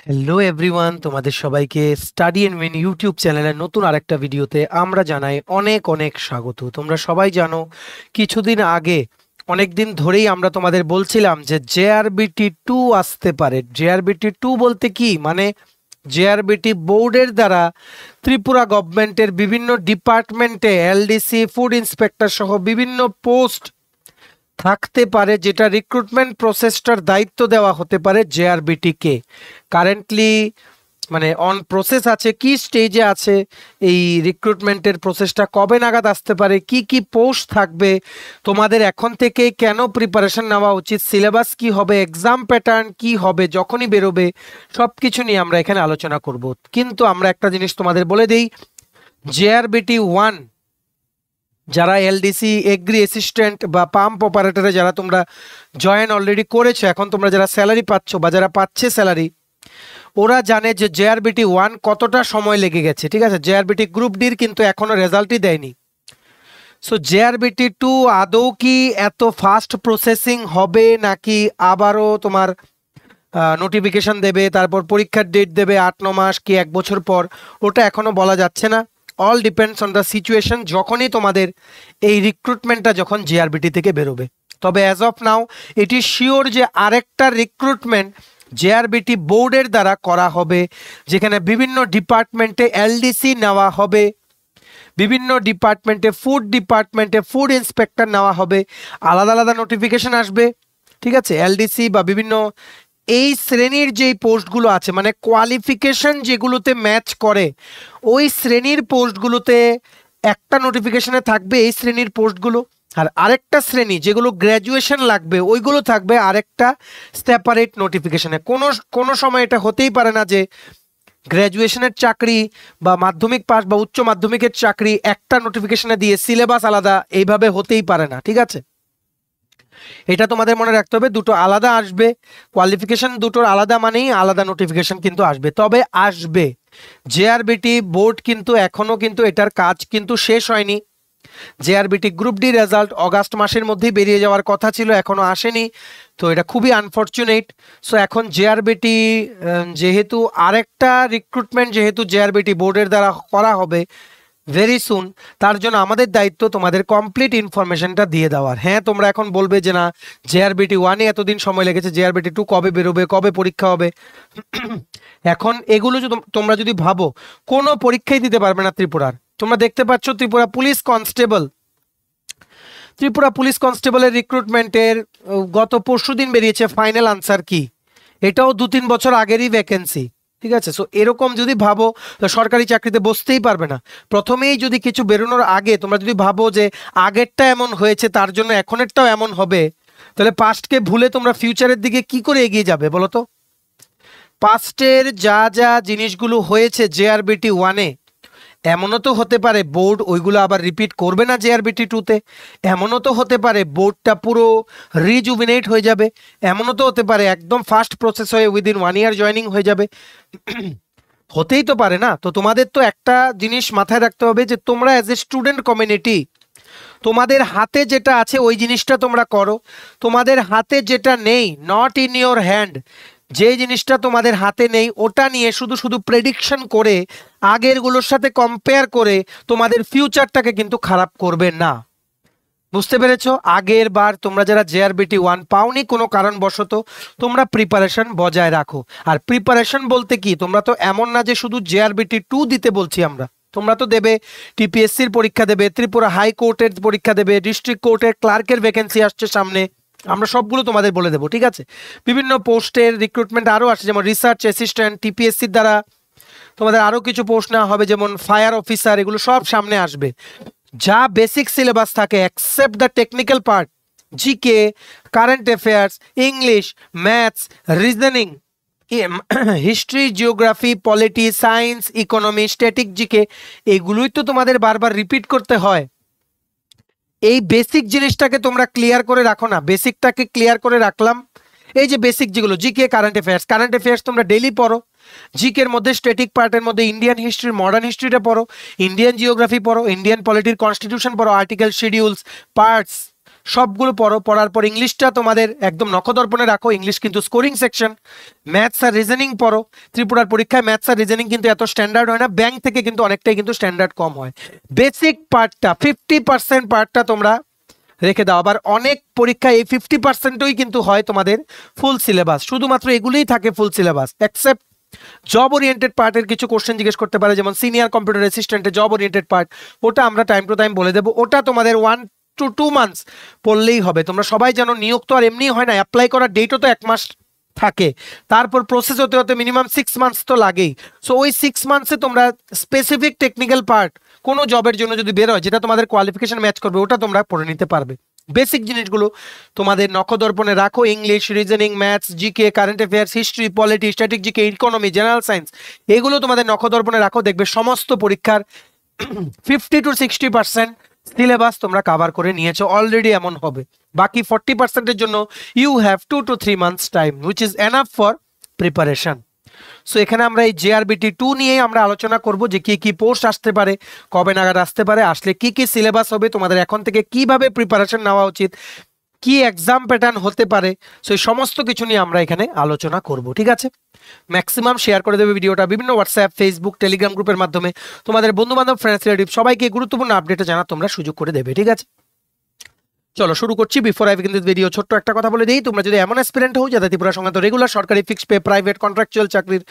Hello everyone, তোমাদের সবাইকে study and win YouTube চ্যানেলের নতুন আরেকটা ভিডিওতে আমরা জানাই অনেক অনেক স্বাগত। তোমরা সবাই জানো কিছুদিন আগে অনেক দিন ধরেই আমরা তোমাদের বলছিলাম যে জেআরবিটি 2 আসতে পারে। জেআরবিটি 2 বলতে কি মানে জেআরবিটি বোর্ডের দ্বারা ত্রিপুরা গভর্নমেন্টের বিভিন্ন ডিপার্টমেন্টে এলডিসি, ফুড ইন্সপেক্টর সহ বিভিন্ন পোস্ট থাকতে পারে, যেটা রিক্রুটমেন্ট প্রসেসটার দায়িত্ব দেওয়া হতে পারে জেআরবিটি কে। কারেন্টলি মানে অন প্রসেস আছে, কি স্টেজে আছে এই রিক্রুটমেন্টের প্রসেসটা, কবে নাগাদ আসতে পারে, কি কি পোস্ট থাকবে, তোমাদের এখন থেকে কেন প্রিপারেশন নেওয়া উচিত, সিলেবাস কি হবে, এক্সাম প্যাটার্ন কি হবে যখনই বেরোবে, সব কিছু নিয়ে আমরা এখানে আলোচনা করব। কিন্তু আমরা একটা জিনিস তোমাদের বলে দিই, জেআরবিটি 1 যারা এলডিসি, এগ্রি অ্যাসিস্ট্যান্ট বা পাম্প অপারেটরে যারা তোমরা জয়েন অলরেডি করেছো, এখন তোমরা যারা স্যালারি পাচ্ছ বা যারা পাচ্ছে স্যালারি, ওরা জানে যে জেআরবিটি 1 কতটা সময় লেগে গেছে। ঠিক আছে, জেআরবিটি গ্রুপ ডির কিন্তু এখনো রেজাল্টই দেয়নি। সো জেআরবিটি 2 আদৌ কি এত ফাস্ট প্রসেসিং হবে নাকি আবারও তোমার নোটিফিকেশন দেবে, তারপর পরীক্ষার ডেট দেবে 8-9 মাস কি 1 বছর পর, ওটা এখনো বলা যাচ্ছে না। All depends on the situation যখনই তোমাদের এই রিক্রুটমেন্টটা যখন জেআরবিটি থেকে বেরোবে। তবে অ্যাজ অফ নাও এটি শিওর যে আরেকটা রিক্রুটমেন্ট জেআরবিটি বোর্ডের দ্বারা করা হবে, যেখানে বিভিন্ন ডিপার্টমেন্টে এলডিসি নেওয়া হবে, বিভিন্ন ডিপার্টমেন্টে ফুড ইন্সপেক্টর নেওয়া হবে, আলাদা আলাদা নোটিফিকেশন আসবে। ঠিক আছে, এলডিসি বা বিভিন্ন এই শ্রেণীর যেই পোস্টগুলো আছে, মানে কোয়ালিফিকেশন যেগুলোতে ম্যাচ করে ওই শ্রেণীর পোস্টগুলোতে একটা নোটিফিকেশনে থাকবে এই শ্রেণীর পোস্টগুলো, আর আরেকটা শ্রেণী যেগুলো গ্র্যাজুয়েশন লাগবে ওইগুলো থাকবে আরেকটা সেপারেট নোটিফিকেশনে। কোনো সময় এটা হতেই পারে না যে গ্র্যাজুয়েশনের চাকরি বা মাধ্যমিক পাস বা উচ্চ মাধ্যমিকের চাকরি একটা নোটিফিকেশনে দিয়ে সিলেবাস আলাদা, এইভাবে হতেই পারে না। ঠিক আছে, এটা তোমাদের মনে রাখতে হবে, দুটো আলাদা আসবে, কোয়ালিফিকেশন দুটোর আলাদা মানেই আলাদা নোটিফিকেশন কিন্তু আসবে। তবে আসবে, জেআরবিটি বোর্ড কিন্তু এখনো কিন্তু এটার কাজ কিন্তু শেষ হয়নি। JRBT group D result August মাসের মধ্যেই বেরিয়ে যাওয়ার কথা ছিল, এখনো আসেনি, তো এটা খুবই আনফর্চুনেট। সো এখন জেআরবিটি যেহেতু আরেকটা রিক্রুটমেন্ট যেহেতু জেআরবিটি বোর্ডের দ্বারা করা হবে ভেরি সুন, তার জন্য আমাদের দায়িত্ব তোমাদের কমপ্লিট ইনফরমেশনটা দিয়ে দেওয়ার। হ্যাঁ, তোমরা এখন বলবে যে না, জেআরবিটি 1-এ এতদিন সময় লেগেছে, জেআরবিটি 2 কবে বেরোবে, কবে পরীক্ষা হবে? এখন এগুলো যদি তোমরা যদি ভাবো, কোনো পরীক্ষাই দিতে পারবে না ত্রিপুরার। তোমরা দেখতে পাচ্ছ ত্রিপুরা পুলিশ কনস্টেবলের রিক্রুটমেন্টের গত পরশুদিন বেরিয়েছে ফাইনাল আনসার কি, এটাও 2-3 বছর আগেরই ভ্যাকেন্সি। ঠিক আছে, সো এরকম যদি ভাবো তো সরকারি চাকরিতে বসতেই পারবে না। প্রথমেই যদি কিছু বেরোনোর আগে তোমরা যদি ভাবো যে আগেরটা এমন হয়েছে তার জন্য এখনেরটাও এমন হবে, তাহলে পাস্টকে ভুলে তোমরা ফিউচারের দিকে কি করে এগিয়ে যাবে বলো তো? পাস্টের যা যা জিনিসগুলো হয়েছে জেআরবিটি 1-এ, এমনও তো হতে পারে বোর্ড ওইগুলো আবার রিপিট করবে না জেআরবিটি 2-তে, এমনও তো হতে পারে বোর্ডটা পুরো রিজুভিনেট হয়ে যাবে, এমনও তো হতে পারে একদম ফাস্ট প্রসেস হয়ে উইদিন 1 ইয়ার জয়েনিং হয়ে যাবে। হতেই তো পারে না। তো তোমাদের তো একটা জিনিস মাথায় রাখতে হবে যে তোমরা অ্যাজ এ স্টুডেন্ট কমিউনিটি তোমাদের হাতে যেটা আছে ওই জিনিসটা তোমরা করো, তোমাদের হাতে যেটা নেই, নট ইন ইওর হ্যান্ড, যে জিনিসটা তোমাদের হাতে নেই ওটা নিয়ে শুধু শুধু প্রেডিকশন করে আগেরগুলোর সাথে কম্পেয়ার করে তোমাদের ফিউচারটাকে কিন্তু খারাপ করবে না। বুঝতে পেরেছো? আগের বার তোমরা যারা জেআরবিটি 1 পাওনি কোনো কারণবশত, তোমরা প্রিপারেশন বজায় রাখো। আর প্রিপারেশন বলতে কি, তোমরা তো এমন না যে শুধু জেআরবিটি 2 দিতে বলছি আমরা, তোমরা তো দেবে টিপিএসসির পরীক্ষা দেবে, ত্রিপুরা হাইকোর্টের পরীক্ষা দেবে, ডিস্ট্রিক্ট কোর্টের ক্লার্কের ভ্যাকেন্সি আসছে সামনে, আমরা সবগুলো তোমাদের বলে দেবো। ঠিক আছে, বিভিন্ন পোস্টের রিক্রুটমেন্ট আরও আসছে, যেমন রিসার্চ অ্যাসিস্ট্যান্ট, টিপিএসসির দ্বারা তোমাদের আরও কিছু পোস্ট নেওয়া হবে, যেমন ফায়ার অফিসার, এগুলো সব সামনে আসবে। যা বেসিক সিলেবাস থাকে except the technical part, GK, current affairs, English, maths, reasoning, history, geography, polity, science, economy, static, GK, এগুলোই তো তোমাদের বারবার রিপিট করতে হয়। এই বেসিক জিনিসটাকে তোমরা ক্লিয়ার করে রাখো না, বেসিকটাকে ক্লিয়ার করে রাখলাম। এই যে বেসিক যেগুলো জিকে, কারেন্ট অ্যাফেয়ার্স তোমরা ডেইলি পড়ো। জিকের মধ্যে স্ট্যাটিক পার্টের মধ্যে ইন্ডিয়ান হিস্ট্রি, মডার্ন হিস্ট্রিটা পড়ো, ইন্ডিয়ান জিওগ্রাফি পড়ো, ইন্ডিয়ান পলিটির কনস্টিটিউশন পড়ো, আর্টিকেল, শিডিউলস, পার্টস, সবগুলো পড়ো, পড়ার পর ইংলিশটা তোমাদের একদম নখদর্পণে রাখো, ইংলিশ কিন্তু স্কোরিং সেকশন। ম্যাথস আর রিজনিং পড়ো, ত্রিপুরার পরীক্ষায় ম্যাথস আর রিজনিং কিন্তু এত স্ট্যান্ডার্ড হয় না, ব্যাংক থেকে কিন্তু অনেকটাই কিন্তু স্ট্যান্ডার্ড কম হয়। বেসিক পার্টটা 50% পার্টটা তোমরা রেখে দাও। আবার অনেক পরীক্ষায় এই 50%ই কিন্তু হয় তোমাদের ফুল সিলেবাস, শুধুমাত্র এগুলোই থাকে full syllabus, except job oriented পার্টের কিছু কোশ্চেন জিজ্ঞেস করতে পারে, যেমন সিনিয়র কম্পিউটার অ্যাসিস্ট্যান্টের জব ওরিয়েন্টেড পার্ট, ওটা আমরা টাইম টু টাইম বলে দেবো, ওটা তোমাদের 1 to 2 মান্থস পড়লেই হবে। তোমরা সবাই জানো নিয়োগ তো আর এমনি হয় না, অ্যাপ্লাই করার ডেটও তো 1 মাস থাকে, তারপর প্রসেস হতে হতে মিনিমাম 6 মান্থস তো লাগেই। সো ওই 6 মান্থসে তোমরা স্পেসিফিক টেকনিক্যাল পার্ট কোনো জবের জন্য যদি বের হয় যেটা তোমাদের কোয়ালিফিকেশন ম্যাচ করবে, ওটা তোমরা পড়ে নিতে পারবে। বেসিক জিনিসগুলো তোমাদের নখদর্পণে রাখো, English, reasoning, maths, GK, current affairs, history, polity, static GK, economy, general science, এগুলো তোমাদের নখদর্পণে রাখো। দেখবে সমস্ত পরীক্ষার 50 to 60% সিলেবাস তোমরা কভার করে নিয়েছো অলরেডি, এমন হবে। বাকি 40%-এর জন্য you have 2 to 3 months time, which is enough for preparation. So এখানে আমরা এই জেআরবিটি 2 নিয়ে আমরা আলোচনা করব যে কি কি পোস্ট আসতে পারে, কবে নাগাদ আসতে পারে, আসলে কি কি সিলেবাস হবে, তোমাদের এখন থেকে কিভাবে প্রিপারেশন নেওয়া উচিত, কি এক্সাম প্যাটার্ন হতে পারে, সো এই সমস্ত কিছু নিয়ে আমরা এখানে আলোচনা করব। ঠিক আছে, ম্যাক্সিমাম শেয়ার করে দেবে ভিডিওটা বিভিন্ন হোয়াটসঅ্যাপ, ফেসবুক, টেলিগ্রাম গ্রুপের মাধ্যমে, তোমাদের বন্ধু বান্ধব, ফ্রেন্ডস, রিলেটিভ সবাইকে গুরুত্বপূর্ণ আপডেটে জানা তোমরা সুযোগ করে দেবে। ঠিক আছে, চলো শুরু করছি। Before I begin this video ছোট্ট একটা কথা বলে দিই, তোমরা যদি এমন অ্যাসপিরেন্ট হও যাদের ত্রিপুরা সংক্রান্ত রেগুলার সরকারি ফিক্সড পে, প্রাইভেট, কন্ট্রাকচুয়াল চাকরির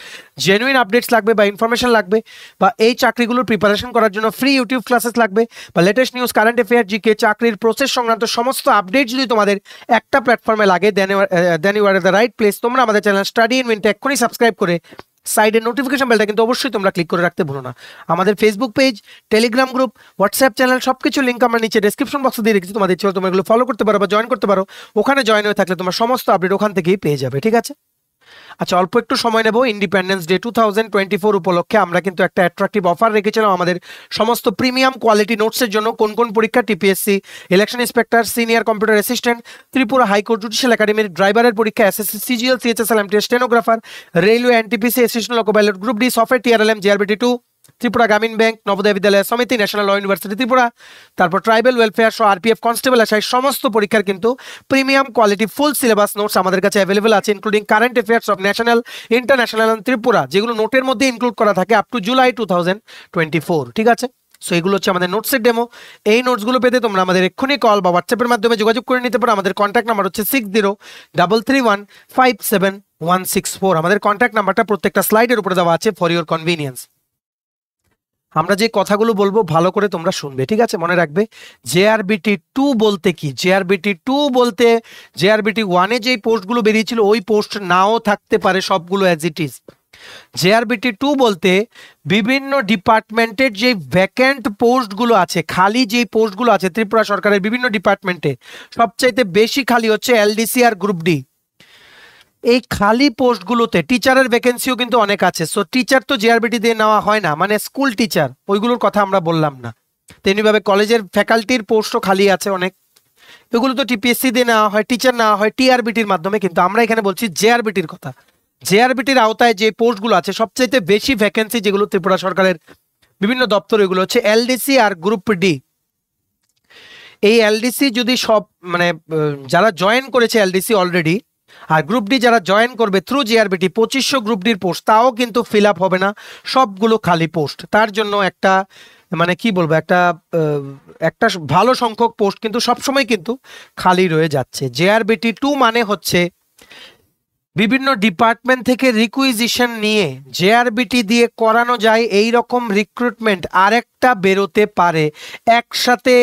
জেনুইন আপডেটস লাগবে বা ইনফরমেশন লাগবে, বা এই চাকরিগুলোর প্রিপারেশন করার জন্য ফ্রি ইউটিউব ক্লাসেস লাগবে, বা latest news, current affair, GK, চাকরির প্রসেস সংক্রান্ত সমস্ত আপডেট যদি তোমাদের একটা প্ল্যাটফর্মে লাগে, then you are the right place. তোমরা আমাদের চ্যানেল স্টাডি ইন মিনিটে এক্ষুনি সাবস্ক্রাইব করে সাইডের নোটিফিকেশন বেলটা কিন্তু অবশ্যই তোমরা ক্লিক করে রাখতে ভুলো না। আমাদের Facebook page, Telegram group, WhatsApp channel সবকিছু লিঙ্ক আমরা নিচে ডেসক্রিপশন বক্সে দিয়ে রেখেছি, তোমাদের ইচ্ছে হলে তোমরা এগুলো ফলো করতে পারো বা জয়েন করতে পারো। ওখানে জয়েন হয়ে থাকলে তোমার সমস্ত আপডেট ওখান থেকেই পেয়ে যাবে। ঠিক আছে, আচ্ছা অল্প একটু সময় নেব। ইন্ডিপেন্ডেন্স ডে 2024 উপলক্ষে আমরা কিন্তু একটা অ্যাট্রাকটিভ অফার রেখেছিলাম আমাদের সমস্ত প্রিমিয়াম কোয়ালিটি নোটসের জন্য। কোন কোন পরীক্ষা? TPSC, election inspector, senior computer assistant, Tripura high court judicial একাডেমির ড্রাইভারের পরীক্ষা, SSC, CGL, CHSL, MTS, stenographer, railway, NTPC, assistant লোকো pilot, group D, software, TRLM, GRBT 2, Tripura Gramin bank, Navodaya Vidyalaya সমিতি, ন্যাশনাল ল ইউনিভার্সিটি ত্রিপুরা, তারপর ট্রাইবাল ওয়েলফেয়ার সহ আরপিএফ, কনস্টেবল, এসআই সমস্ত পরীক্ষার কিন্তু premium quality full syllabus notes আমাদের কাছে অ্যাভেলেবল আছে, including current affairs of national, international and Tripura, যেগুলো নোটের মধ্যে ইনক্লুড করা থাকে আপ টু জুলাই 2024। ঠিক আছে, সো এগুলো হচ্ছে আমাদের নোটসের ডেমো। এই নোটসগুলো পেতে তোমরা আমাদের এক্ষুনি কল বা হোয়াটসঅ্যাপের মাধ্যমে যোগাযোগ করে নিতে পারো। আমাদের কন্ট্যাক্ট নাম্বার হচ্ছে 6033157164। আমাদের কন্ট্যাক্ট নাম্বারটা প্রত্যেকটা স্লাইডের উপরে দেওয়া আছে ফর ইওর কনভিনিয়েন্স। আমরা যে কথাগুলো বলবো ভালো করে তোমরা শুনবে। ঠিক আছে, মনে রাখবে জেআরবিটি 2 বলতে কি। জেআরবিটি 2 বলতে জেআরবিটি 1-এ যেই পোস্টগুলো বেরিয়েছিল ওই পোস্ট নাও থাকতে পারে, সবগুলো অ্যাজ ইট ইজ। জেআরবিটি 2 বলতে বিভিন্ন ডিপার্টমেন্টের যে ভ্যাকেন্ট পোস্টগুলো আছে, খালি যে পোস্টগুলো আছে ত্রিপুরা সরকারের বিভিন্ন ডিপার্টমেন্টে, সবচাইতে বেশি খালি হচ্ছে এলডিসি আর গ্রুপ ডি। এই খালি পোস্টগুলোতে টিচারের ভ্যাকেন্সিও কিন্তু অনেক আছে। সো টিচার তো জেআরবিটি দিয়ে নেওয়া হয় না, মানে স্কুল টিচার ওইগুলোর কথা আমরা বললাম না। তেমনিভাবে কলেজের ফ্যাকাল্টির পোস্টও খালি আছে অনেক, এগুলো তো টিপিএসসি দিয়ে নেওয়া হয়, টিচার নেওয়া হয় টিআরবিটির মাধ্যমে, কিন্তু আমরা এখানে বলছি জেআরবিটির কথা। জেআরবিটির আওতায় যে পোস্টগুলো আছে সবচাইতে বেশি ভ্যাকেন্সি যেগুলো ত্রিপুরা সরকারের বিভিন্ন দপ্তর, এগুলো হচ্ছে এলডিসি আর গ্রুপ ডি। এই এলডিসি যদি সব মানে যারা জয়েন করেছে এলডিসি অলরেডি, আর গ্রুপ ডি যারা জয়েন করবে থ্রু জিআরবিটি, 2500 গ্রুপ ডির পোস্ট, তাও কিন্তু ফিল আপ হবে না, সবগুলো খালি পোস্ট। তার জন্য একটা মানে কি বলবো, একটা ভালো সংখ্যক পোস্ট কিন্তু সবসময় কিন্তু খালি রয়ে যাচ্ছে। জেআরবিটি 2 মানে হচ্ছে বিভিন্ন ডিপার্টমেন্ট থেকে রিকুইজিশন নিয়ে জেআরবিটি দিয়ে করানো যায় এই রকম রিক্রুটমেন্ট আরেকটা বেরোতে পারে। একসাথে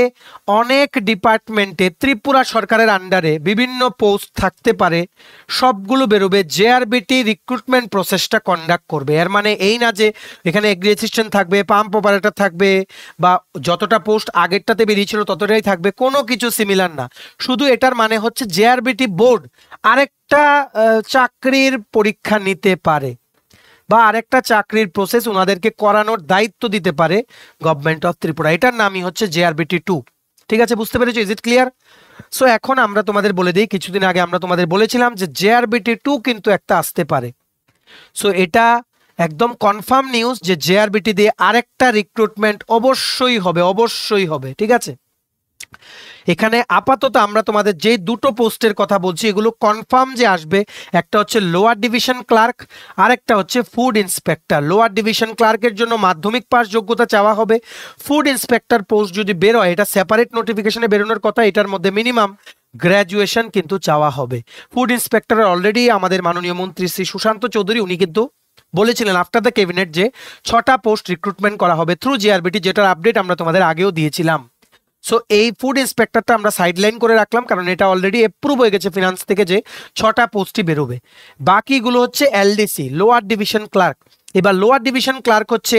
অনেক ডিপার্টমেন্টে ত্রিপুরা সরকারের আন্ডারে বিভিন্ন পোস্ট থাকতে পারে, সবগুলো বেরোবে, জেআরবিটি রিক্রুটমেন্ট প্রসেসটা কন্ডাক্ট করবে। এর মানে এই না যে এখানে এগ্রি অ্যাসিস্ট্যান্ট থাকবে, পাম্প অপারেটর থাকবে, বা যতটা পোস্ট আগেরটাতে বেরিয়েছিল ততটাই থাকবে, কোনো কিছু সিমিলার না। শুধু এটার মানে হচ্ছে জেআরবিটি বোর্ড আরেকটা চাকরির পরীক্ষা নিতে পারে, বা আরেকটা চাকরির প্রসেস ওনাদেরকে করানোর দায়িত্ব দিতে পারে গভর্নমেন্ট অফ ত্রিপুরা। এটার নামই হচ্ছে জেআরবিটি 2। ঠিক আছে, বুঝতে পেরেছো? Is it clear? সো এখন আমরা তোমাদের বলে দিই, কিছুদিন আগে আমরা তোমাদের বলেছিলাম যে জেআরবিটি 2 কিন্তু একটা আসতে পারে। সো এটা একদম কনফার্ম নিউজ যে জেআরবিটি দিয়ে আরেকটা রিক্রুটমেন্ট অবশ্যই হবে, অবশ্যই হবে। ঠিক আছে, এখানে আপাতত আমরা তোমাদের যে দুটো পোস্টের কথা বলছি এগুলো কনফার্ম যে আসবে, একটা হচ্ছে লোয়ার ডিভিশন ক্লার্ক, আর একটা হচ্ছে ফুড ইন্সপেক্টর। লোয়ার ডিভিশন ক্লার্কের জন্য মাধ্যমিক পাস যোগ্যতা চাওয়া হবে। ফুড ইন্সপেক্টর পোস্ট যদি বেরোয়, এটা সেপারেট নোটিফিকেশনে বেরোনোর কথা, এটার মধ্যে মিনিমাম গ্র্যাজুয়েশন কিন্তু চাওয়া হবে। ফুড ইন্সপেক্টর অলরেডি আমাদের মাননীয় মন্ত্রী শ্রী সুশান্ত চৌধুরী উনি কিন্তু বলেছিলেন আফটার দ্য ক্যাবিনেট যে 6টা পোস্ট রিক্রুটমেন্ট করা হবে থ্রু জিআরবিটি, যেটার আপডেট আমরা তোমাদের আগেও দিয়েছিলাম। সো এই ফুড ইন্সপেক্টরটা আমরা সাইডলাইন করে রাখলাম, কারণ এটা অলরেডি অ্যাপ্রুভ হয়ে গেছে ফিনান্স থেকে যে 6টা পোস্টই বেরোবে। বাকিগুলো হচ্ছে এলডিসি, লোয়ার ডিভিশন ক্লার্ক। এবার লোয়ার ডিভিশন ক্লার্ক হচ্ছে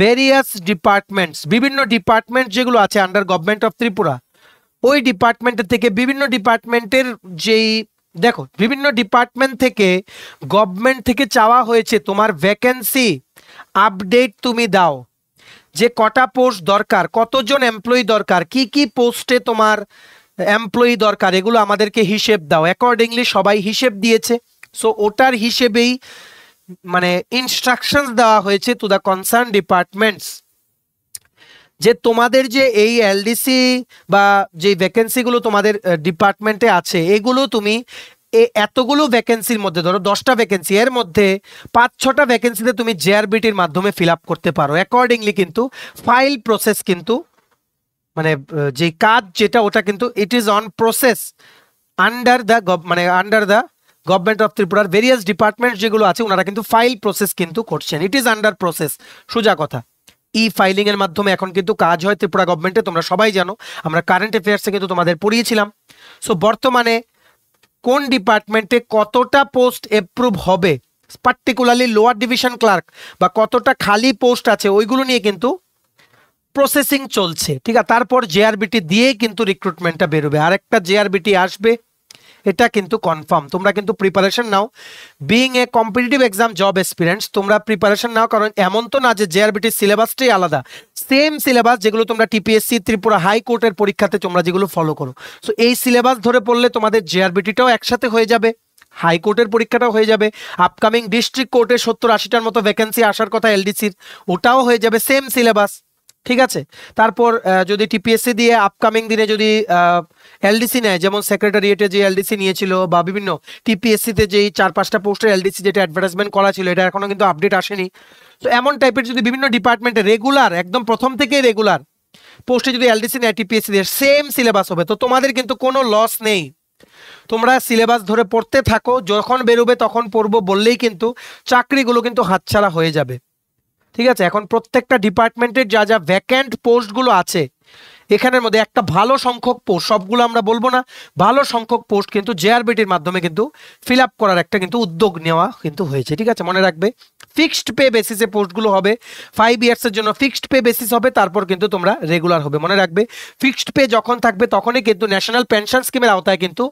ভেরিয়াস ডিপার্টমেন্টস, বিভিন্ন ডিপার্টমেন্ট যেগুলো আছে আন্ডার গভর্নমেন্ট অফ ত্রিপুরা, ওই ডিপার্টমেন্টের থেকে বিভিন্ন ডিপার্টমেন্টের যেই দেখো বিভিন্ন ডিপার্টমেন্ট থেকে গভর্নমেন্ট থেকে চাওয়া হয়েছে তোমার ভ্যাকেন্সি আপডেট তুমি দাও, যে কটা পোস্ট দরকার, কতজন এমপ্লয়ি দরকার, কি কি পোস্টে তোমার এমপ্লয়ি দরকার, এগুলো আমাদেরকে হিসেব দাও। অ্যাকর্ডিংলি সবাই হিসেব দিয়েছে। সো ওটার হিসেবেই মানে ইনস্ট্রাকশনস দেওয়া হয়েছে টু দ্য কনসার্ন ডিপার্টমেন্টস, যে তোমাদের যে এই এলডিসি বা যে ভ্যাকেন্সিগুলো তোমাদের ডিপার্টমেন্টে আছে, এগুলো তুমি এতগুলো ভ্যাকেন্সির মধ্যে, ধরো 10টা ভ্যাকেন্সি, এর মধ্যে 5-6টা ভ্যাকেন্সিতে তুমি জেআরবিটির মাধ্যমে ফিল আপ করতে পারো। অ্যাকর্ডিংলি কিন্তু ফাইল প্রসেস কিন্তু মানে যে কাজ যেটা ওটা কিন্তু it is on process under the government of ত্রিপুরার ভেরিয়াস ডিপার্টমেন্ট যেগুলো আছে ওনারা কিন্তু ফাইল প্রসেস কিন্তু করছেন। ইট ইজ আন্ডার প্রসেস, সোজা কথা। ই ফাইলিং এর মাধ্যমে এখন কিন্তু কাজ হয় ত্রিপুরা গভর্নমেন্টে, তোমরা সবাই জানো, আমরা কারেন্ট অ্যাফেয়ার্সে কিন্তু তোমাদের পড়িয়েছিলাম। সো বর্তমানে কোন ডিপার্টমেন্টে কতটা পোস্ট অ্যাপ্রুভ হবে, পার্টিকুলারলি লোয়ার ডিভিশন ক্লার্ক বা কতটা খালি পোস্ট আছে, ওইগুলো নিয়ে কিন্তু প্রসেসিং চলছে, ঠিক আছে। তারপর জেআরবিটি দিয়ে কিন্তু রিক্রুটমেন্টটা বেরোবে, আরেকটা জেআরবিটি আসবে, এটা কিন্তু কনফার্ম। তোমরা কিন্তু preparation now, being a competitive exam job experience, তোমরা প্রিপারেশন নাও, কারণ এমন তো না যে জেআরবিটির সিলেবাসটাই আলাদা, সেম সিলেবাস যেগুলো তোমরা টিপিএসসি ত্রিপুরা হাইকোর্টের পরীক্ষাতে তোমরা যেগুলো ফলো করো। সো এই সিলেবাস ধরে পড়লে তোমাদের জেআরবিটিটাও একসাথে হয়ে যাবে, হাইকোর্টের পরীক্ষাটাও হয়ে যাবে, আপকামিং ডিস্ট্রিক্ট কোর্টে 70-80টার মতো ভ্যাকেন্সি আসার কথা এলডিসির, ওটাও হয়ে যাবে সেম সিলেবাস, ঠিক আছে। তারপর যদি টিপিএসসি দিয়ে আপকামিং দিনে যদি এলডিসি নেয়, যেমন সেক্রেটারিয়েটে যে এলডিসি নিয়েছিল বা বিভিন্ন টিপিএসসিতে যেই 4-5টা পোস্টের এলডিসি যেটা অ্যাডভার্টাইজমেন্ট করা ছিল, এটা এখনো কিন্তু আপডেট আসেনি। তো এমন টাইপের যদি বিভিন্ন ডিপার্টমেন্টে রেগুলার, একদম প্রথম থেকে রেগুলার পোস্টে যদি এলডিসি নেয় টিপিএসসি দিয়ে, সেম সিলেবাস হবে, তো তোমাদের কিন্তু কোনো লস নেই। তোমরা সিলেবাস ধরে পড়তে থাকো, যখন বেরোবে তখন পড়বো বললেই কিন্তু চাকরিগুলো কিন্তু হাতছাড়া হয়ে যাবে, ঠিক আছে। এখন প্রত্যেকটা ডিপার্টমেন্টের যা যা ভ্যাকেন্ট পোস্টগুলো আছে, এখানের মধ্যে একটা ভালো সংখ্যক পোস্ট, সবগুলো আমরা বলবো না, ভালো সংখ্যক পোস্ট কিন্তু জেআরবিটির মাধ্যমে কিন্তু ফিল আপ করার একটা কিন্তু উদ্যোগ নেওয়া কিন্তু হয়েছে, ঠিক আছে। মনে রাখবে ফিক্সড পে বেসিসে পোস্টগুলো হবে, 5 ইয়ার্সের জন্য ফিক্সড পে বেসিস হবে, তারপর কিন্তু তোমরা রেগুলার হবে। মনে রাখবে ফিক্সড পে যখন থাকবে তখনই কিন্তু ন্যাশনাল পেনশন স্কিমের আওতায় কিন্তু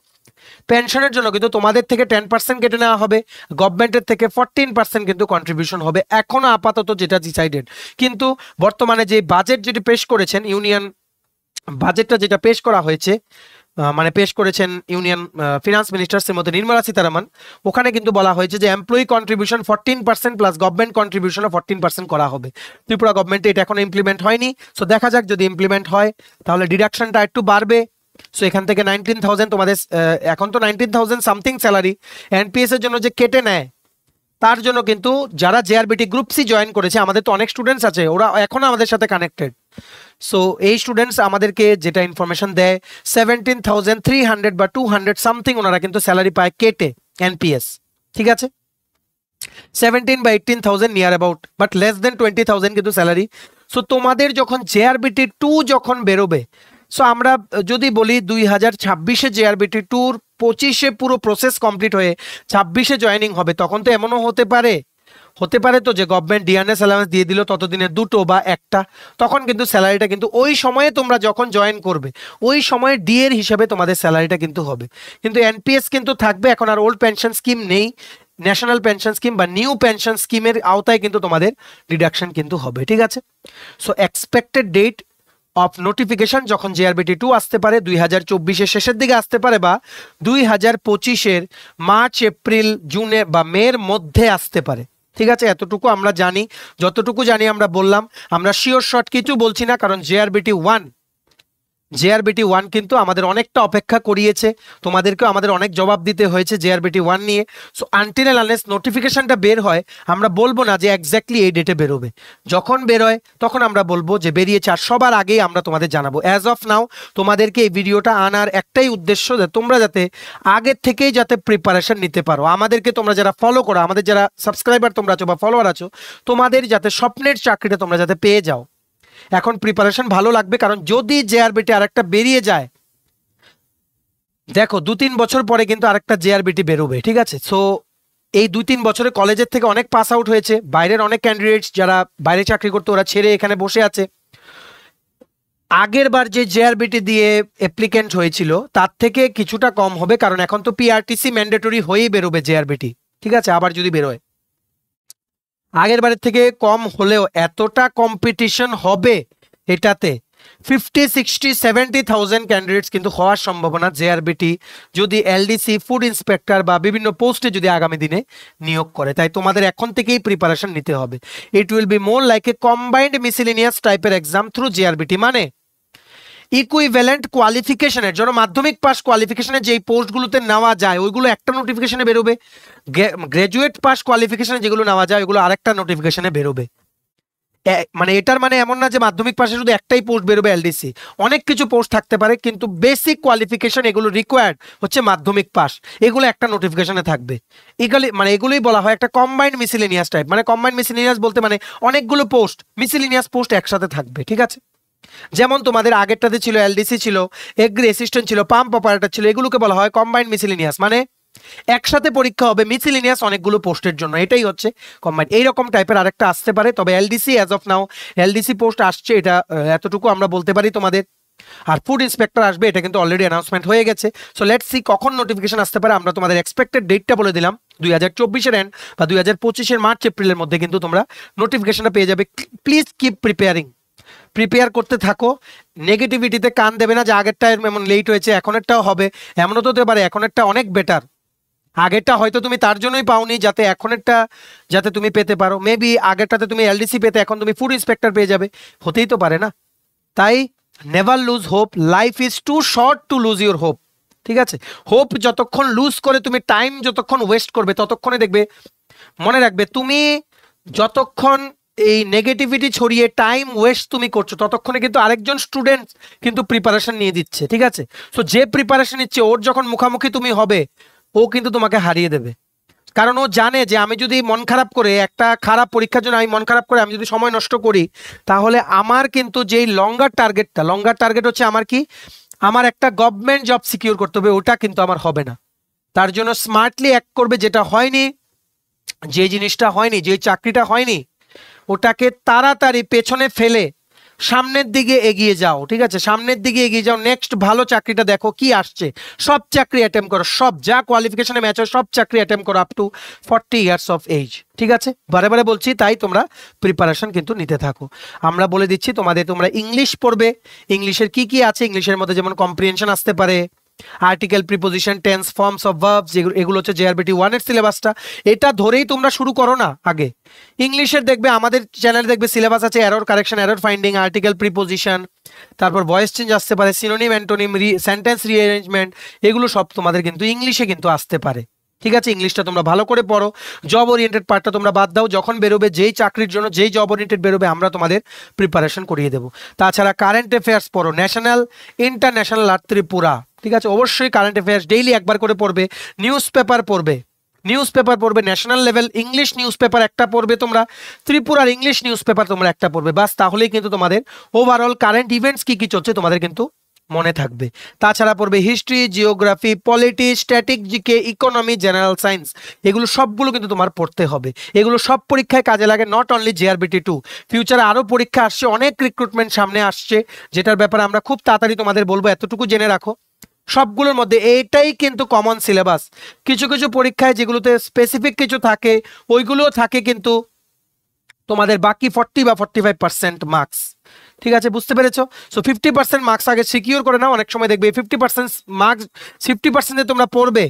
পেনশনের জন্য কিন্তু তোমাদের থেকে 10% কেটে নেওয়া হবে, গভর্নমেন্টের থেকে 14% কিন্তু কন্ট্রিবিউশন হবে, এখনো আপাতত যেটা ডিসাইডেড। কিন্তু বর্তমানে যে বাজেট যেটি পেশ করেছেন, ইউনিয়ন বাজেটটা যেটা পেশ করা হয়েছে, মানে পেশ করেছেন union finance minister Shrimati Nirmala Sitharaman, ওখানে কিন্তু বলা হয়েছে যে এমপ্লয়ি কন্ট্রিবিউশন 14% প্লাস গভর্নমেন্ট কন্ট্রিবিউশনও 14% করা হবে। ত্রিপুরা গভর্নমেন্টে এটা এখনো ইমপ্লিমেন্ট হয়নি, সো দেখা যাক যদি ইমপ্লিমেন্ট হয় তাহলে ডিডাকশনটা একটু বাড়বে। সো এখান থেকে 19,000 তোমাদের, এখন তো 19,000 সামথিং স্যালারি এনপিএস এর জন্য যে কেটে নেয়, তার জন্য কিন্তু যারা জেআরবিটি গ্রুপ সি জয়েন করেছে, আমাদের তো অনেক স্টুডেন্টস আছে, ওরা এখনো আমাদের সাথে কানেক্টেড। সো এই স্টুডেন্টস আমাদেরকে যেটা ইনফরমেশন দেয়, 17,300 বা 200 সামথিং ওনারা কিন্তু স্যালারি পায় কেটে এনপিএস, ঠিক আছে। 17 বা 18,000 near about, but less than 20,000 কিন্তু স্যালারি। সো তোমাদের যখন জেআরবিটি 2 যখন বেরোবে, সো আমরা যদি বলি 2026-এ জেআরবিটি 2 25-এ পুরো প্রসেস কমপ্লিট হয়ে 26-এ জয়েনিং হবে, তখন তো এমনও হতে পারে তো যে গভর্নমেন্ট ডিএনএস অ্যালাউন্স দিয়ে দিল ততদিনে 2টো বা 1টা, তখন কিন্তু স্যালারিটা কিন্তু ওই সময়ে তোমরা যখন জয়েন করবে ওই সময়ে ডিএর হিসাবে তোমাদের স্যালারিটা কিন্তু হবে। কিন্তু এনপিএস কিন্তু থাকবে, এখন আর ওল্ড পেনশন স্কিম নেই, ন্যাশনাল পেনশন স্কিম বা নিউ পেনশন স্কিমের আওতায় কিন্তু তোমাদের ডিডাকশন কিন্তু হবে, ঠিক আছে। So expected date of notification যখন জেআরবিটি 2 আসতে পারে 2024-এর শেষের দিকে আসতে পারে, বা 2025-এর মার্চ এপ্রিল জুনে বা মের মধ্যে আসতে পারে, ঠিক আছে। এতটুকু আমরা জানি, যতটুকু জানি আমরা বললাম, আমরা শিওর শর্ট কিছু বলছি না, কারণ জেআরবিটি 1 কিন্তু আমাদের অনেকটা অপেক্ষা করিয়েছে, তোমাদেরকেও আমাদের অনেক জবাব দিতে হয়েছে জেআরবিটি 1 নিয়ে। সো আনটিল এন্ড আনলেস নোটিফিকেশনটা বের হয় আমরা বলবো না যে এক্স্যাক্টলি এই ডেটে বেরোবে। যখন বের হয় তখন আমরা বলবো যে বেরিয়েছে, আর সবার আগেই আমরা তোমাদের জানাবো। অ্যাজ অফ নাও তোমাদেরকে এই ভিডিওটা আনার একটাই উদ্দেশ্য যে তোমরা যাতে আগের থেকেই যাতে প্রিপারেশন নিতে পারো। আমাদেরকে তোমরা যারা ফলো করো, আমাদের যারা সাবস্ক্রাইবার তোমরা আছো বা ফলোয়ার আছো, তোমাদের যাতে স্বপ্নের চাকরিটা তোমরা যাতে পেয়ে যাও। এখন প্রিপারেশন ভালো লাগবে, কারণ যদি জেআরবিটি আরেকটা বেরিয়ে যায়, দেখো 2-3 বছর পরে কিন্তু আরেকটা জেআরবিটি বেরোবে, ঠিক আছে? সো এই 2-3 বছরে কলেজের থেকে অনেক পাস আউট হয়েছে, বাইরের অনেক ক্যান্ডিডেটস যারা বাইরে চাকরি করতো ওরা ছেড়ে এখানে বসে আছে। আগের বার যে জেআরবিটি দিয়ে অ্যাপ্লিকেন্ট হয়েছিল তার থেকে কিছুটা কম হবে, কারণ এখন তো পিআরটিসি ম্যান্ডেটরি হয়েই বেরোবে জেআরবিটি, ঠিক আছে? আবার যদি বেরোয় আগের বারের থেকে কম হলেও এতটা কম্পিটিশন হবে এটাতে, 50-60-70,000 ক্যান্ডিডেটস কিন্তু হওয়ার সম্ভাবনা জেআরবিটি যদি এলডিসি, ফুড ইন্সপেক্টর বা বিভিন্ন পোস্টে যদি আগামী দিনে নিয়োগ করে। তাই তোমাদের এখন থেকেই প্রিপারেশন নিতে হবে। It will be more like a combined miscellaneous টাইপের এক্সাম থ্রু জেআরবিটি, মানে ইকুইভ্যালেন্ট কোয়ালিফিকেশনের জন্য মাধ্যমিক পাস কোয়ালিফিকেশনের যেই পোস্টগুলোতে নেওয়া যায় ওইগুলো একটা নোটিফিকেশনে বেরোবে, গ্র্যাজুয়েট পাস কোয়ালিফিকেশনে যেগুলো নেওয়া যায় ওইগুলো আরেকটা নোটিফিকেশনে বেরোবে। মানে এটার মানে এমন না যে মাধ্যমিক পাশে শুধু একটাই পোস্ট বেরোবে এলডিসি, অনেক কিছু পোস্ট থাকতে পারে, কিন্তু বেসিক কোয়ালিফিকেশন এগুলো রিকোয়ার্ড হচ্ছে মাধ্যমিক পাস, এগুলো একটা নোটিফিকেশনে থাকবে। মানে এগুলোই বলা হয় একটা কম্বাইন্ড মিসেলেনিয়াস টাইপ। মানে কম্বাইন্ড মিসেলেনিয়াস বলতে মানে অনেকগুলো পোস্ট, মিসেলেনিয়াস পোস্ট একসাথে থাকবে, ঠিক আছে? যেমন তোমাদের আগেরটাতে ছিল এলডিসি ছিল, এগ্রি অ্যাসিস্ট্যান্ট ছিল, পাম্প অপারেটর ছিল, এগুলোকে বলা হয় কম্বাইন্ড মিসেলেনিয়াস। মানে একসাথে পরীক্ষা হবে মিসেলেনিয়াস অনেকগুলো পোস্টের জন্য, এটাই হচ্ছে কম্বাইন্ড। এইরকম টাইপের আরেকটা আসতে পারে, তবে LDC as of now LDC post আসছে, এটা এতটুকু আমরা বলতে পারি তোমাদের। আর ফুড ইন্সপেক্টর আসবে, এটা কিন্তু অলরেডি অ্যানাউন্সমেন্ট হয়ে গেছে। সো লেটস সি কখন নোটিফিকেশন আসতে পারে। আমরা তোমাদের এক্সপেক্টেড ডেটটা বলে দিলাম, 2024-এর এন্ড বা 2025-এর মার্চ এপ্রিলের মধ্যে কিন্তু তোমরা নোটিফিকেশনটা পেয়ে যাবে। প্লিজ কিপ প্রিপেয়ার করতে থাকো, নেগেটিভিটিতে কান দেবে না যে আগেরটা এমন লেট হয়েছে এখনেরটাও হবে, এমনও তো হতে পারে এখনেরটা অনেক বেটার, আগেরটা হয়তো তুমি তার জন্যই পাওনি যাতে এখনেরটা যাতে তুমি পেতে পারো। মেবি আগেরটাতে তুমি এলডিসি পেতে, এখন তুমি ফুড ইন্সপেক্টর পেয়ে যাবে, হতেই তো পারে না? তাই never lose hope, life is too short to lose your hope, ঠিক আছে? হোপ যতক্ষণ লুজ করে তুমি টাইম যতক্ষণ ওয়েস্ট করবে ততক্ষণে দেখবে, মনে রাখবে তুমি যতক্ষণ এই নেগেটিভিটি ছড়িয়ে টাইম ওয়েস্ট তুমি করছো ততক্ষণে কিন্তু আরেকজন স্টুডেন্ট কিন্তু প্রিপারেশন নিয়ে দিচ্ছে, ঠিক আছে? সো যে প্রিপারেশন নিচ্ছে ওর যখন মুখামুখি তুমি হবে ও কিন্তু তোমাকে হারিয়ে দেবে, কারণ ও জানে যে আমি যদি মন খারাপ করে একটা খারাপ পরীক্ষার জন্য আমি মন খারাপ করে আমি যদি সময় নষ্ট করি, তাহলে আমার কিন্তু যেই লঙ্গার টার্গেট হচ্ছে আমার কি, আমার একটা গভর্নমেন্ট জব সিকিউর করতে হবে, ওটা কিন্তু আমার হবে না। তার জন্য স্মার্টলি অ্যাক্ট করবে, যেটা হয়নি, যে জিনিসটা হয়নি, যে চাকরিটা হয়নি ওটাকে তাড়াতাড়ি পেছনে ফেলে সামনের দিকে এগিয়ে যাও, ঠিক আছে? সামনের দিকে এগিয়ে যাও, নেক্সট ভালো চাকরিটা দেখো কি আসছে, সব চাকরি অ্যাটেম্প করো, সব যা কোয়ালিফিকেশনে ম্যাচ হয় সব চাকরি অ্যাটেম্প করো up to 40 years of age, ঠিক আছে? বারে বারে বলছি, তাই তোমরা প্রিপারেশন কিন্তু নিতে থাকো। আমরা বলে দিচ্ছি তোমাদের, তোমরা ইংলিশ পড়বে, ইংলিশের কি কি আছে, ইংলিশের মধ্যে যেমন কম্প্রিহেনশন আসতে পারে, article, preposition, tense, forms of verbs, এগুলো হচ্ছে জেআরবিটি 1 এর সিলেবাসটা। এটা ধরেই তোমরা শুরু করো না আগে। ইংলিশের দেখবে আমাদের চ্যানেলে দেখবে সিলেবাস আছে error correction, error finding, article, preposition, তারপর ভয়েস চেঞ্জ আসতে পারে, সিনোনিম, অ্যান্টোনিম, সেন্টেন্স রিঅ্যারেঞ্জমেন্ট, এগুলো সব তোমাদের কিন্তু ইংলিশে কিন্তু আসতে পারে, ঠিক আছে? ইংলিশটা তোমরা ভালো করে পড়ো, জব ওরিয়েন্টেড পার্টটা তোমরা বাদ দাও, যখন বেরোবে যেই চাকরির জন্য যেই জব ওরিয়েন্টেড বেরোবে আমরা তোমাদের প্রিপারেশন করিয়ে দেবো। তাছাড়া কারেন্ট অ্যাফেয়ার্স পড়ো, ন্যাশনাল, ইন্টারন্যাশনাল আর ত্রিপুরা, ঠিক আছে? অবশ্যই কারেন্ট অ্যাফেয়ার্স ডেইলি একবার করে পড়বে, নিউজ পেপার পড়বে, national level English news paper একটা পড়বে তোমরা, ত্রিপুরার ইংলিশ নিউজ পেপার তোমরা একটা পড়বে, বাস তাহলেই কিন্তু তোমাদের ওভারঅল কারেন্ট ইভেন্টস কি কি চলছে তোমাদের কিন্তু মনে থাকবে। তাছাড়া পড়বে history, geography, polity, static, GK, economy, general science, এগুলো সবগুলো কিন্তু তোমার পড়তে হবে। এগুলো সব পরীক্ষায় কাজে লাগে, নট অনলি জেআরবিটি 2, ফিউচারে আরও পরীক্ষা আসছে, অনেক রিক্রুটমেন্ট সামনে আসছে, যেটার ব্যাপারে আমরা খুব তাড়াতাড়ি তোমাদের বলবো, এতটুকু জেনে রাখো। সবগুলোর মধ্যে এইটাই কিন্তু কমন সিলেবাস, কিছু কিছু পরীক্ষায় যেগুলোতে স্পেসিফিক কিছু থাকে ওইগুলোও থাকে কিন্তু তোমাদের বাকি 40 বা 45% মার্কস, ঠিক আছে? বুঝতে পেরেছো? সো 50% মার্কস আগে সিকিউর করে নাও, অনেক সময় দেখবে 50% মার্কস 50% তোমরা পড়বে,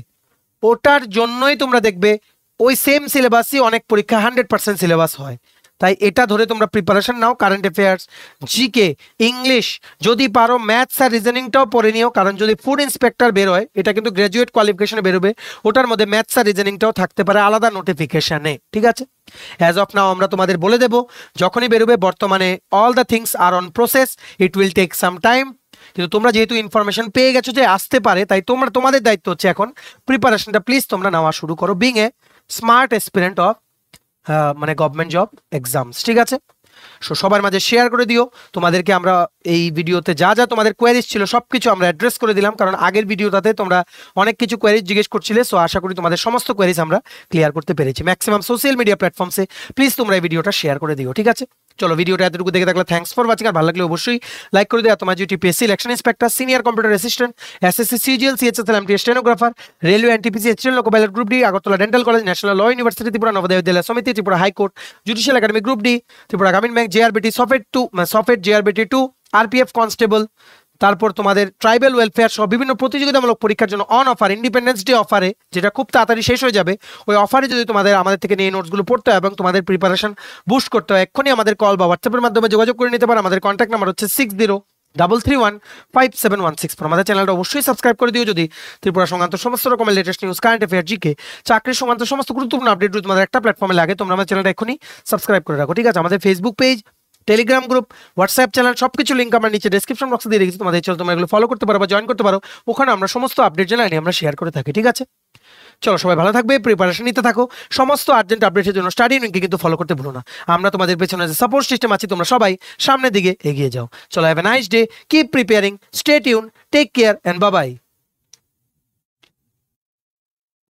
ওটার জন্যই তোমরা দেখবে ওই সেম সিলেবাসই অনেক পরীক্ষা 100% সিলেবাস হয়। তাই এটা ধরে তোমরা প্রিপারেশন নাও। কারেন্ট অ্যাফেয়ার্স, জিকে, ইংলিশ, যদি পারো ম্যাথস আর রিজনিংটাও পড়ে নিও, কারণ যদি ফুড ইন্সপেক্টর বের হয়, এটা কিন্তু গ্র্যাজুয়েট কোয়ালিফিকেশনে বেরোবে, ওটার মধ্যে ম্যাথস আর রিজনিংটাও থাকতে পারে আলাদা নোটিফিকেশনে, ঠিক আছে? অ্যাজ অফ নাও আমরা তোমাদের বলে দেব যখনই বেরোবে। বর্তমানে all the things are on process, it will take some time. কিন্তু তোমরা যেহেতু ইনফরমেশন পেয়ে গেছো যে আসতে পারে, তাই তোমাদের দায়িত্ব হচ্ছে এখন প্রিপারেশনটা প্লিজ তোমরা নেওয়া শুরু করো, being a smart aspirant of মানে গভর্নমেন্ট জব এক্সামস, ঠিক আছে? সবার মাঝে শেয়ার করে দিও। তোমাদেরকে আমরা এই ভিডিওতে যা যা তোমাদের কোয়েরিজ ছিল সবকিছু আমরা অ্যাড্রেস করে দিলাম, কারণ আগের ভিডিওটাতে তোমরা অনেক কিছু কোয়েরিজ জিজ্ঞেস করছিলে। সো আশা করি তোমাদের সমস্ত কোয়েরিজ আমরা ক্লিয়ার করতে পেরেছি। ম্যাক্সিমাম সোশ্যাল মিডিয়া প্ল্যাটফর্মসে প্লিজ তোমরা এই ভিডিওটা শেয়ার করে দিও, ঠিক আছে? চলো, ভিডিওটা এতটুকু দেখে থাকলে থ্যাঙ্কস ফর ওয়াচিং। আর ভালো লাগলে অবশ্যই লাইক করে দিও। তোমার UTPSC election inspector, senior computer assistant, SSC CGL, CHSL, MT stenographer, railway, NTPC, STL, loco pilot, group D, Agartala dental college, national law university, Tripura Navodaya Vidyalaya Samiti, Tripura high court, judicial academy, group D, Tripura Gramin bank, JRBT, সফেট JRBT 2, RPF constable, তারপর তোমাদের tribal welfare সহ বিভিন্ন প্রতিযোগিতামূলক পরীক্ষার জন্য on offer, independence day অফারে, যেটা খুব তাড়াতাড়ি শেষ হয়ে যাবে, ওই অফারে যদি তোমাদের আমাদের থেকে নিয়ে নোটসগুলো পড়তে হয় এবং তোমাদের প্রিপারেশন বুস্ট করতে হয়, এক্ষুনি আমাদের কল বা হোয়াটসঅ্যাপের মাধ্যমে যোগাযোগ করে নিতে পারো। আমাদের কন্ট্যাক্ট নাম্বার হচ্ছে 6033157164। আমাদের চ্যানেলটা অবশ্যই সাবস্ক্রাইব করে দিও যদি ত্রিপুরা সংক্রান্ত সমস্ত রকমের latest news, current affair, GK, চাকরির সংক্রান্ত সমস্ত গুরুত্বপূর্ণ আপডেট যদি তোমাদের একটা প্ল্যাটফর্মে লাগে, তোমরা আমাদের চ্যানেলটা এখনই সাবস্ক্রাইব করে রাখো, ঠিক আছে? আমাদের Facebook page, Telegram group, WhatsApp channel সবকিছু লিঙ্ক আমরা নিচে ডেসক্রিপশন বক্সে দিয়ে রেখেছি। তোমাদের চলো তোমরা এগুলো ফলো করতে পারো বা জয়েন করতে পারো, ওখানে আমরা সমস্ত আপডেট জানাই আমরা শেয়ার করে থাকি, ঠিক আছে? চলো, সবাই ভালো থাকবে, প্রিপারেশন নিতে থাকো। সমস্ত আর্জেন্ট আপডেটের জন্য স্টাডি ইউনিটকে কিন্তু ফলো করতে ভুলো না। আমরা তোমাদের পেছনে যে সাপোর্ট সিস্টেম আছি, তোমরা সবাই সামনের দিকে এগিয়ে যাও। চলো, have a nice day, keep preparing, stay tune, take care and bye by.